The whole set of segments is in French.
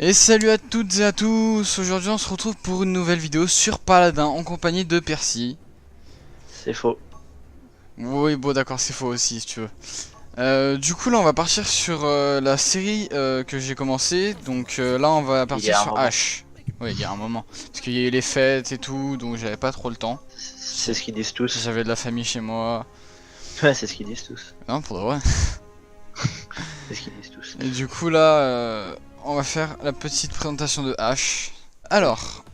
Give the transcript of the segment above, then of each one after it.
Et salut à toutes et à tous. Aujourd'hui on se retrouve pour une nouvelle vidéo sur Paladin en compagnie de Percy. C'est faux. Oui bon d'accord, c'est faux aussi si tu veux. Du coup là on va partir sur la série que j'ai commencé. Donc là on va Il y partir a un sur moment. H. Oui il y a un moment. Parce qu'il y a eu les fêtes et tout, donc j'avais pas trop le temps. C'est ce qu'ils disent tous. J'avais de la famille chez moi. Ouais, c'est ce qu'ils disent tous. Non pour de vrai. C'est ce qu'ils disent tous. Et du coup là on va faire la petite présentation de H. Alors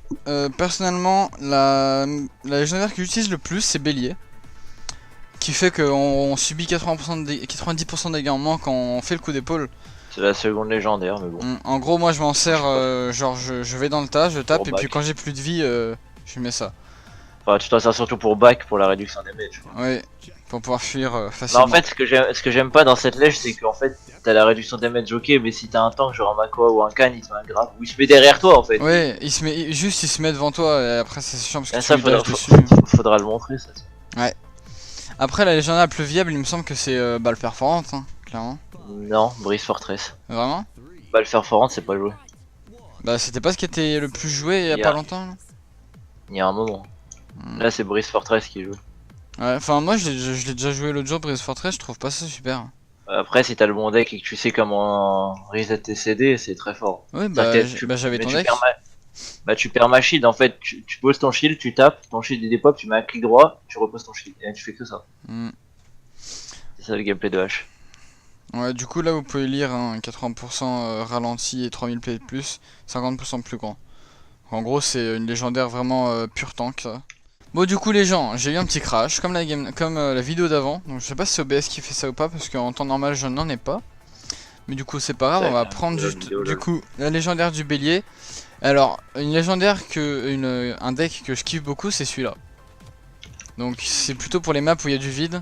personnellement la légendaire que j'utilise le plus c'est Bélier. Qui fait qu'on subit 90% de dégâts en moins quand on fait le coup d'épaule. C'est la seconde légendaire, mais bon. En gros moi je m'en sers, genre je vais dans le tas, je tape Pour et puis back. quand j'ai plus de vie je mets ça. Enfin, tu t'en sers surtout pour back, pour la réduction des damage. Ouais, pour pouvoir fuir Mais facilement. en fait, ce que j'aime pas dans cette lèche, c'est qu'en fait, t'as la réduction des damage, ok, mais si t'as un tank, genre un Makoa ou un Khan, il te met un grave, ou il se met derrière toi en fait. Ouais, il se met devant toi et après c'est chiant parce que Et tu ça, lui dash dessus. faudra le montrer, ça. Après la légendaire la plus viable il me semble que c'est balle perforante, hein, clairement. Non, Brise Fortress. Vraiment. Balle perforante, c'est pas joué. Bah c'était pas ce qui était le plus joué il y a pas longtemps là. Il y a un moment. Là, c'est Brise Fortress qui est joué. Ouais, enfin moi je l'ai déjà joué l'autre jour Breeze Fortress, je trouve pas ça super. Après, si t'as le bon deck et que tu sais comment reset tes CD, c'est très fort. Oui C'est-à-dire bah, que j'avais mais ton deck. tu perds ma shield en fait. Tu poses ton shield, tu tapes, ton shield il dépop, tu mets un clic droit, tu reposes ton shield. Et tu fais que ça. Hmm. C'est ça le gameplay de H. Ouais, du coup là vous pouvez lire hein, 80% ralenti et 3000 play de plus, 50% plus grand. En gros c'est une légendaire vraiment pure tank ça. Bon du coup les gens, j'ai eu un petit crash comme la vidéo d'avant. Donc je sais pas si c'est OBS qui fait ça ou pas parce qu'en temps normal je n'en ai pas. Mais du coup c'est pas grave, on va prendre juste du coup la légendaire du bélier. Alors une légendaire un deck que je kiffe beaucoup c'est celui-là. Donc c'est plutôt pour les maps où il y a du vide.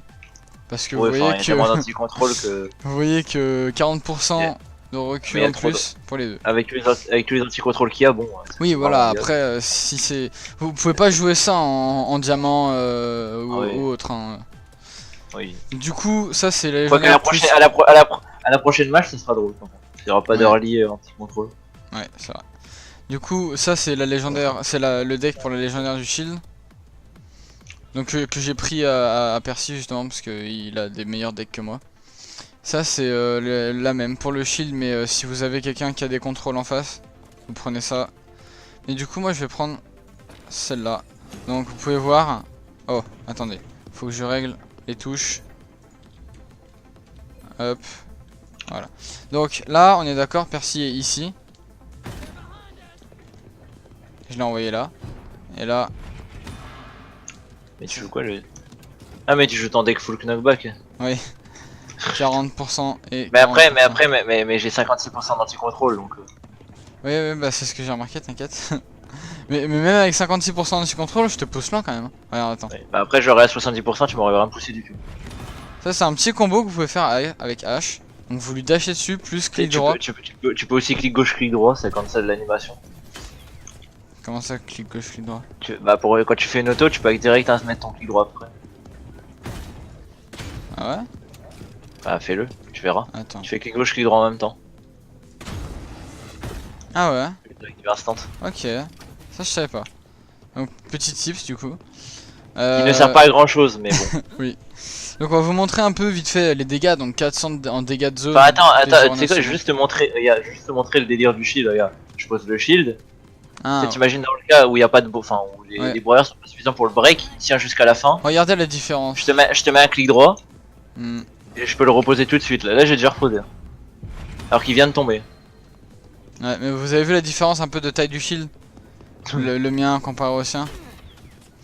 Parce que Ouais, vous voyez il y a que tellement d'anti-contrôle que. vous voyez que 40% Yeah. de recul Mais il y a en trop plus pour les deux. Avec tous les anti-contrôles qu'il y a, bon. Oui voilà, après si c'est... Vous pouvez pas jouer ça en diamant ou autre. Hein. Oui. Du coup ça c'est la Quoi qu'à légendaire la plus... prochaine, à la prochaine match, ça sera drôle. Il y aura pas d'early anti-contrôle. Ouais c'est vrai. Du coup ça c'est la légendaire, c'est le deck pour la légendaire du shield. Donc que j'ai pris à Percy justement parce qu'il a des meilleurs decks que moi. Ça c'est la même pour le shield mais si vous avez quelqu'un qui a des contrôles en face, vous prenez ça. Et du coup moi je vais prendre celle-là. Donc vous pouvez voir... Oh attendez, faut que je règle les touches. Hop. Voilà. Donc là on est d'accord, Percy est ici. Je l'ai envoyé là. Et là... Mais tu joues quoi le. Ah, mais tu joues ton deck full knockback. Oui. 40% et... Mais 40%. après, mais j'ai 56% d'anti-contrôle donc. Oui, bah c'est ce que j'ai remarqué, t'inquiète. mais même avec 56% d'anti-contrôle, je te pousse loin quand même. Regarde, attends. Ouais. Bah après, j'aurais à 70%, tu m'aurais rien poussé du tout. Ça, c'est un petit combo que vous pouvez faire avec H. Donc vous lui dashez dessus, plus clic droit. Tu peux aussi clic gauche, clic droit, c'est comme ça de l'animation. Comment ça, clic gauche, clic droit? Bah quand tu fais une auto, tu peux direct mettre ton clic droit après. Ah ouais? Bah fais-le, tu verras. Attends. Tu fais clic gauche, clic droit en même temps. Ah ouais? Direct instant. Ok. Ça, je savais pas. Donc, petit tips du coup. Il ne sert pas à grand chose, mais bon. Oui. Donc on va vous montrer un peu vite fait les dégâts, donc 400 en dégâts de zone. Enfin, attends, tu sais quoi, je vais juste te montrer, juste te montrer le délire du shield, regarde. Je pose le shield. Ah, T'imagines dans le cas où il n'y a pas de enfin où les broyeurs sont pas suffisants pour le break, il tient jusqu'à la fin. regardez la différence. Je te mets un clic droit Hmm. et je peux le reposer tout de suite. Là j'ai déjà reposé. Alors qu'il vient de tomber. Ouais, mais vous avez vu la différence un peu de taille du shield? Le mien comparé au sien?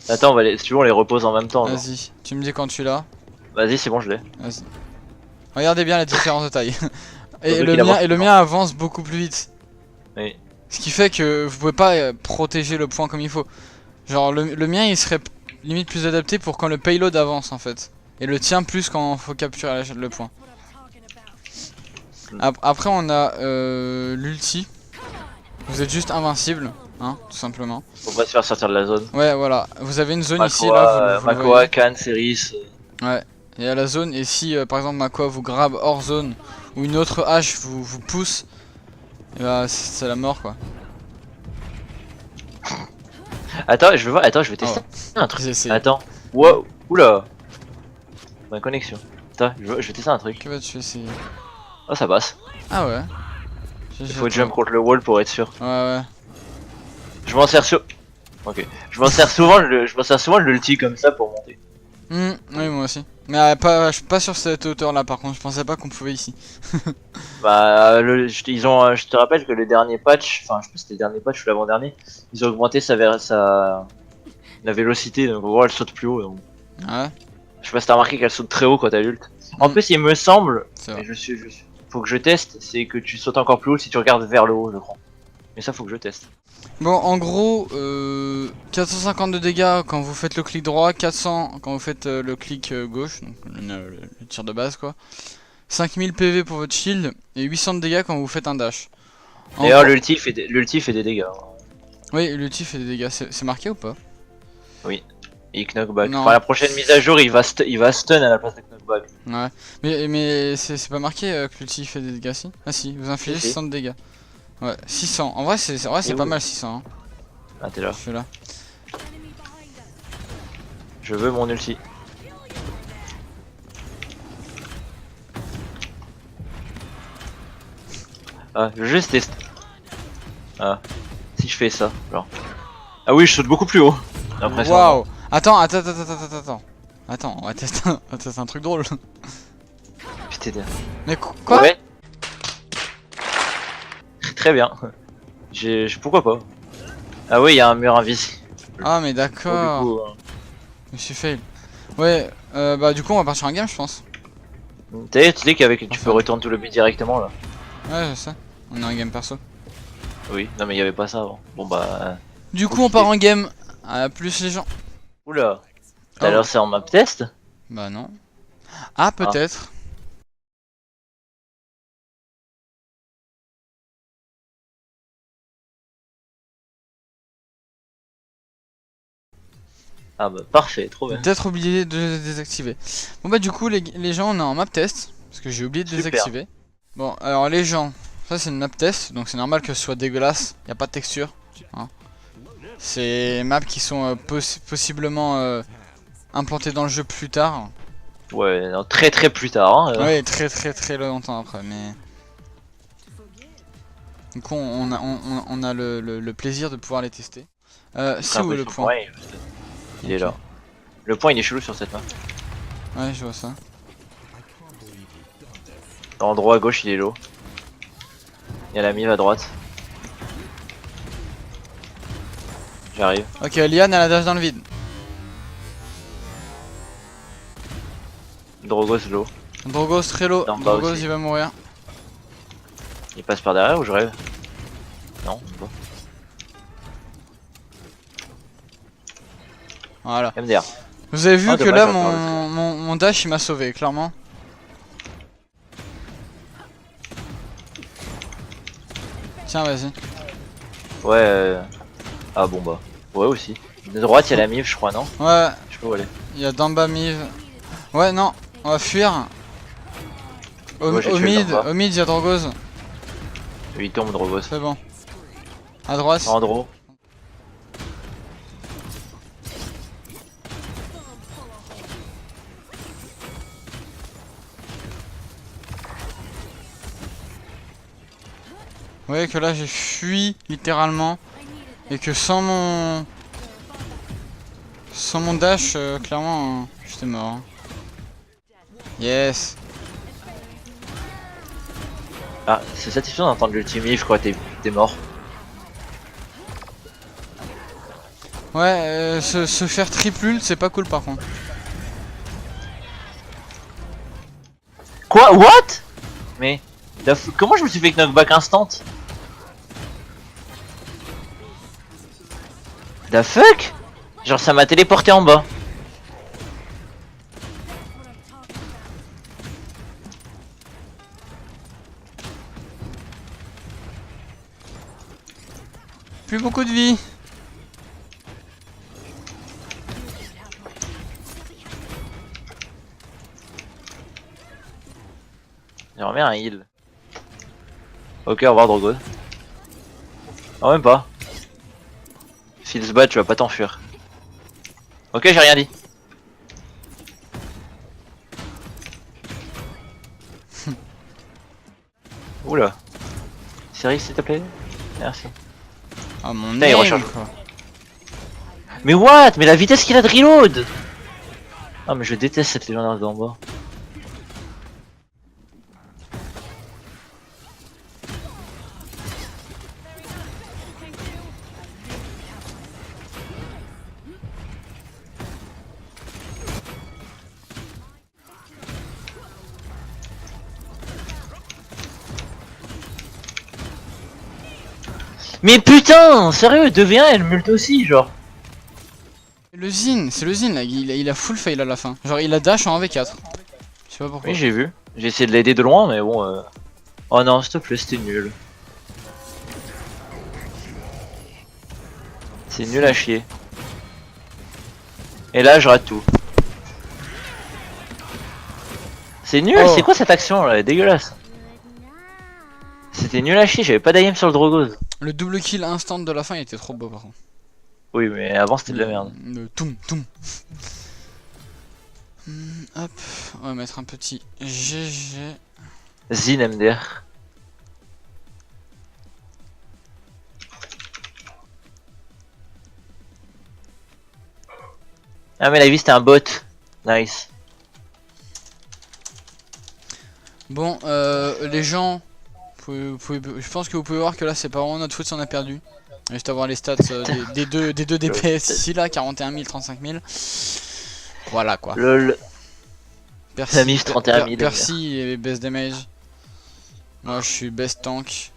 Attends, si tu veux on les repose en même temps. Vas-y, tu me dis quand tu l'as. Vas-y, c'est bon, je l'ai. Vas-y. Regardez bien la différence de taille. et Surtout le mien avance beaucoup plus vite. Oui. Ce qui fait que vous pouvez pas protéger le point comme il faut. Genre le mien il serait limite plus adapté pour quand le payload avance en fait. Et le tien plus quand faut capturer le point. Après on a l'ulti. Vous êtes juste invincible, hein, tout simplement. Faut pas se faire sortir de la zone. Ouais voilà, vous avez une zone Makoa, ici là, vous le Makoa, voyez. Khan, Ceris. Ouais, il y a la zone et si par exemple Makoa vous grab hors zone ou une autre hache vous pousse, Et bah c'est la mort quoi. Attends, je veux voir. Attends, je vais Ah tester ouais. un truc. J'ai essayé. Attends. Wow. Oula. Ma connexion. Attends, je vais tester un truc. Que vas-tu essayer? Oh, ça passe. Ah ouais. Il faut jump contre le wall pour être sûr. Ouais ouais. Je m'en sers sur. Ok. Je m'en sers souvent le ulti comme ça pour monter. Oui moi aussi. Mais je suis pas sur cette hauteur là par contre, je pensais pas qu'on pouvait ici. Bah, je te rappelle que le dernier patch, enfin, je sais pas si c'était le dernier patch ou l'avant-dernier, ils ont augmenté la vélocité, donc en gros elle saute plus haut. Donc. Ouais. Je sais pas si t'as remarqué qu'elle saute très haut quand elle ult. En Mm. plus, il me semble, C'est mais vrai. faut que je teste, c'est que tu sautes encore plus haut si tu regardes vers le haut, je crois. Mais ça, faut que je teste. Bon en gros 450 de dégâts quand vous faites le clic droit, 400 quand vous faites le clic gauche, donc le tir de base quoi. 5000 PV pour votre shield et 800 de dégâts quand vous faites un dash. En D'ailleurs, gros- l'ulti fait des dégâts. Oui, l'ulti fait des dégâts, c'est marqué ou pas? Oui. Et knockback. Non. Enfin, la prochaine mise à jour, il va stun à la place de knockback. Ouais. Mais c'est pas marqué que l'ulti fait des dégâts si? Ah si, vous infligez Si, si. 600 de dégâts. Ouais, 600. En vrai c'est Et pas où mal 600 hein. Ah, t'es là. Je suis là. Je veux mon ulti. Ah, je veux juste tester. Ah, si je fais ça, genre. Ah oui, je saute beaucoup plus haut. J'ai l'impression. Waouh. Attends. Attends, on va tester un truc drôle. Putain. Mais quoi? Ouais. Très bien. Pourquoi pas. Ah oui, il y a un mur invisible. Ah mais Bon, d'accord. du coup, Je me suis fail. Ouais, bah du coup on va partir en game je pense. tu sais qu'avec tu Enfin. peux retourner tout le but directement là. Ouais, je sais. On est en game perso. Oui, non mais il y avait pas ça avant. Bon bah. Du coup on part en game. Plus les gens. Oula. Oh. Alors c'est en map test. Bah non. Ah peut-être. Ah bah parfait, trop bien. Peut-être oublié de désactiver. Bon bah du coup les gens on est en map test. Parce que j'ai oublié de Super. désactiver. Bon alors les gens. Ça c'est une map test. Donc c'est normal que ce soit dégueulasse. Y a pas de texture. Hein. C'est maps qui sont possiblement implantées dans le jeu plus tard. Ouais, non, très plus tard. Hein, Ouais, très longtemps après, mais... Du coup, on a le plaisir de pouvoir les tester. C'est où le point? Ouais, il est là. Le point il est chelou sur cette map. Ouais, je vois ça. En droit à gauche il est low. Il y a la mive à droite. J'arrive. Ok, Liane, elle a dash dans le vide. Drogos low. Drogos très low. Dans le bas Drogos aussi. il va mourir. Il passe par derrière ou je rêve? Non, bon. Voilà. MDR. Vous avez vu Ah, que dommage, là, on va faire mon dash il m'a sauvé, clairement. Tiens, vas-y. Ouais. Ah bon bah. Ouais aussi. De droite il y a la mive je crois non? Ouais, Je sais pas où aller. il y a d'en bas Miv. Ouais, non, on va fuir. Ouais, j'ai tué le d'en bas. Au mid, il y a Drogos. Il tombe Drogos. C'est bon. À droite. En draw. Vous voyez que là j'ai fui littéralement et que sans mon dash clairement j'étais mort. Hein. Yes. Ah c'est satisfaisant d'entendre l'ultime quoi, t'es mort. Ouais, se faire triple ult c'est pas cool par contre. Quoi? What? Mais comment je me suis fait knockback instant? The fuck? Genre ça m'a téléporté en bas. Plus beaucoup de vie. J'aimerais bien un heal. Ok, au revoir Drogo. Ah, même pas. S'ils se battent, tu vas pas t'enfuir. Ok, j'ai rien dit. Oula. Siri, s'il te plaît. Merci. Ah mon Putain, il aim, recharge. quoi. Mais what? Mais la vitesse qu'il a de reload! Ah, mais je déteste cette légendaire d'en bas. Mais putain, sérieux, 2v1 elle mult aussi, genre. Le Zin, c'est le Zin là, il a full fail à la fin. Genre il a dash en 1v4. Je sais pas pourquoi. Oui, j'ai vu. J'ai essayé de l'aider de loin, mais bon. Oh non, s'il te plaît, c'était nul. C'est nul à chier. Et là, je rate tout. C'est nul, Oh. c'est quoi cette action là? Elle est dégueulasse. C'était nul à chier, j'avais pas d'aim sur le Drogos. Le double kill instant de la fin il était trop beau par contre. Oui, mais avant c'était de la merde. Le toum toum. Hop, on va mettre un petit GG. Zin MDR. Ah, mais la vie c'était un bot. Nice. Bon, les gens, je pense que vous pouvez voir que là c'est pas vraiment notre faute si on a perdu. Juste à voir les stats des deux DPS ici là, 41 000, 35 000. Voilà quoi. Lol. Percy, La mise 31 000. Percy est best damage. Moi je suis best tank.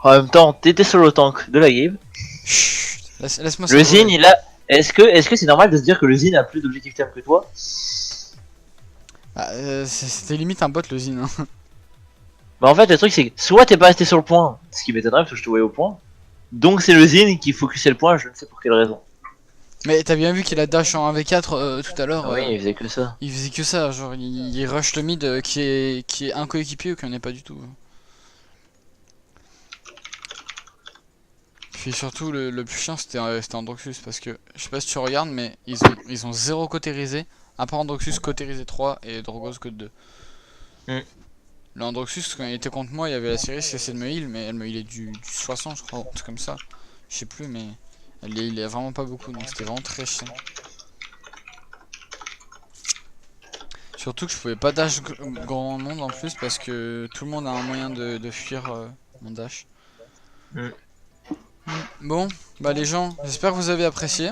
En même temps, t'étais solo tank de la game. Chut, laisse-moi Le savourer. Zin, il a. Est-ce que c'est normal de se dire que le Zin a plus d'objectifs terme que toi? Ah, c'était limite un bot le Zin. Hein. Bah en fait le truc c'est que soit t'es pas resté sur le point, ce qui m'étonnerait parce que je te voyais au point. Donc c'est le Zin qui focusait le point, je ne sais pour quelle raison. Mais t'as bien vu qu'il a dash en 1v4 tout à l'heure. Oui, il faisait que ça. Il faisait que ça, genre il rush le mid qui est un coéquipier ou qui en est pas du tout. Puis surtout le plus chiant c'était Androxus parce que je sais pas si tu regardes mais ils ont 0 cotérisé, à part Androxus cotérisé 3 et Drogos code 2. Le Androxus quand il était contre moi il y avait la série qui essaie de me heal mais elle me healait du 60 je crois, un truc comme ça. Je sais plus mais il est vraiment pas beaucoup donc c'était vraiment très chiant. Surtout que je pouvais pas dash grand monde en plus parce que tout le monde a un moyen de fuir mon dash. Bon, bah les gens, j'espère que vous avez apprécié.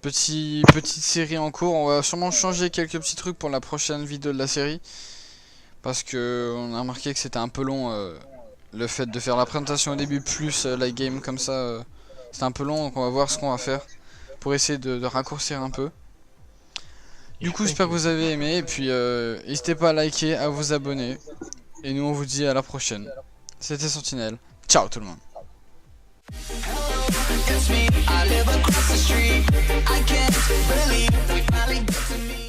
Petite série en cours, on va sûrement changer quelques petits trucs pour la prochaine vidéo de la série. Parce que on a remarqué que c'était un peu long le fait de faire la présentation au début plus la game comme ça. C'était un peu long donc on va voir ce qu'on va faire pour essayer de raccourcir un peu. Du coup j'espère que vous avez aimé et puis n'hésitez pas à liker, à vous abonner. Et nous on vous dit à la prochaine. C'était Sentinelle, ciao tout le monde. It's me, I live across the street. I can't believe we finally get to meet.